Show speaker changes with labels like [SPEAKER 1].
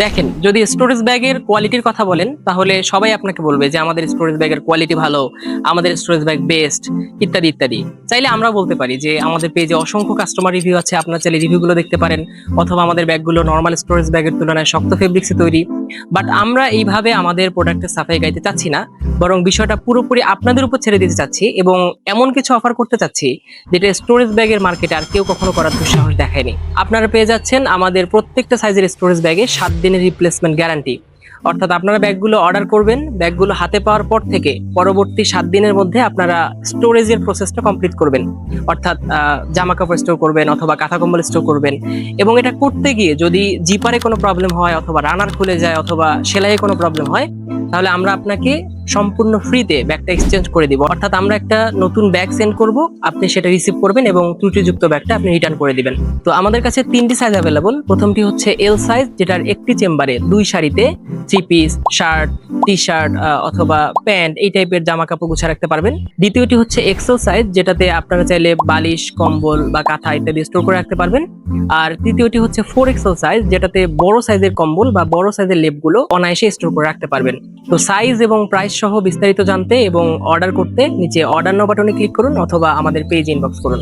[SPEAKER 1] দেখেন, যদি স্টোরেজ ব্যাগের কোয়ালিটির কথা বলেন তাহলে সবাই আপনাকে বলবে যে আমাদের স্টোরেজ ব্যাগের কোয়ালিটি ভালো, আমাদের স্টোরেজ ব্যাগ বেস্ট, ইত্যাদি ইত্যাদি। চাইলে আমরা বলতে পারি যে আমাদের পেজে অসংখ্য কাস্টমার রিভিউ আছে, আপনার চাইলে রিভিউগুলো দেখতে পারেন, অথবা আমাদের ব্যাগগুলো নর্মাল স্টোরেজ ব্যাগের তুলনায় শক্ত ফেব্রিক্সে তৈরি। বাট আমরা এইভাবে আমাদের প্রোডাক্টের সাফাই গাইতে চাচ্ছি না, বরং বিষয়টা পুরোপুরি আপনাদের উপর ছেড়ে দিতে চাচ্ছি এবং এমন কিছু অফার করতে চাচ্ছি যেটা স্টোরেজ ব্যাগের মার্কেটে আর কেউ কখনো করার দুঃসাহস দেখায়নি। আপনারা পেয়ে যাচ্ছেন আমাদের প্রত্যেকটা সাইজের স্টোরেজ ব্যাগে 7 দিনের রিপ্লেসমেন্ট গ্যারান্টি। অর্থাৎ আপনারা ব্যাগগুলো অর্ডার করবেন, ব্যাগগুলো হাতে পাওয়ার পর থেকে পরবর্তী 7 দিনের মধ্যে আপনারা স্টোরেজের প্রসেসটা কমপ্লিট করবেন। অর্থাৎ জামা কাপড় স্টোর করবেন অথবা কাঁথা কম্বল স্টোর করবেন, এবং এটা করতে গিয়ে যদি জিপারে কোনো প্রবলেম হয় অথবা রানার খুলে যায় অথবা সেলাইয়ে কোনো প্রবলেম হয়, তাহলে আমরা আপনাকে সম্পূর্ণ ফ্রিতে ব্যাগটা এক্সচেঞ্জ করে দিব। অর্থাৎ আমরা একটা নতুন ব্যাগ সেন্ড করব, আপনি সেটা রিসিভ করবেন এবং ত্রুটিযুক্ত ব্যাগটা আপনি রিটার্ন করে দিবেন। তো আমাদের কাছে 3টি সাইজ অ্যাভেলেবল। প্রথমটি হচ্ছে এল সাইজ, যেটার একটি চেম্বারে 2 সারিতে 3 পিস, শার্ট, টি শার্ট অথবা প্যান্ট এই টাইপের জামা কাপড় গুছিয়ে রাখতে পারবেন। দ্বিতীয়টি হচ্ছে এক্সেল সাইজ, যেটাতে আপনারা চাইলে বালিশ, কম্বল বা কাঁথা ইত্যাদি স্টোর করে রাখতে পারবেন। আর তৃতীয়টি হচ্ছে 4XL সাইজ, যেটাতে বড় সাইজের কম্বল বা বড় সাইজের লেপগুলো অনায়াসে স্টোর করে রাখতে পারবেন। তো সাইজ এবং প্রাইস সহ বিস্তারিত জানতে এবং অর্ডার করতে নিচে অর্ডার নাও বাটনে ক্লিক করুন অথবা আমাদের পেজ ইনবক্স করুন।